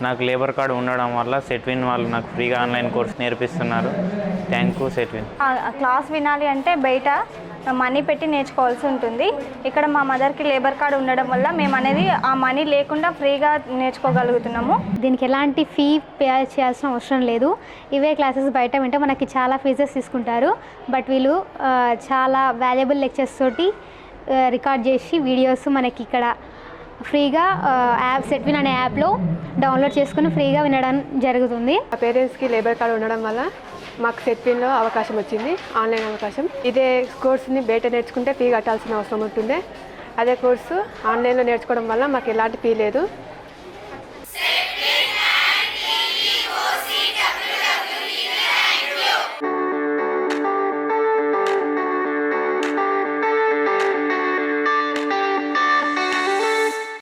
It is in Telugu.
నాకు లేబర్ కార్డు ఉండడం వల్ల సెట్విన్ వాళ్ళు నాకు ఫ్రీగా ఆన్లైన్ కోర్స్ నేర్పిస్తున్నారు. Thank you Setwin. క్లాస్ వినాలి అంటే బయట మనీ పెట్టి నేర్చుకోవాల్సి ఉంటుంది. ఇక్కడ మా మదర్కి లేబర్ కార్డు ఉండడం వల్ల మేము అనేది ఆ మనీ లేకుండా ఫ్రీగా నేర్చుకోగలుగుతున్నాము. దీనికి ఎలాంటి ఫీ పే చేయాల్సిన అవసరం లేదు. ఇవే క్లాసెస్ బయట వింటే మనకి చాలా ఫీజెస్ తీసుకుంటారు. బట్ వీళ్ళు చాలా వాల్యుబుల్ లెక్చర్స్ తోటి రికార్డ్ చేసి వీడియోస్ మనకి ఇక్కడ ఫ్రీగా యాప్ సెట్విన్ అనే యాప్లో డౌన్లోడ్ చేసుకుని ఫ్రీగా వినడం జరుగుతుంది. మా పేరెంట్స్కి లేబర్ కార్డు ఉండడం వల్ల మాకు సెట్విన్లో అవకాశం వచ్చింది, ఆన్లైన్ అవకాశం. ఇదే కోర్సుని బయట నేర్చుకుంటే ఫీ కట్టాల్సిన అవసరం ఉంటుంది. అదే కోర్సు ఆన్లైన్లో నేర్చుకోవడం వల్ల మాకు ఎలాంటి ఫీ లేదు.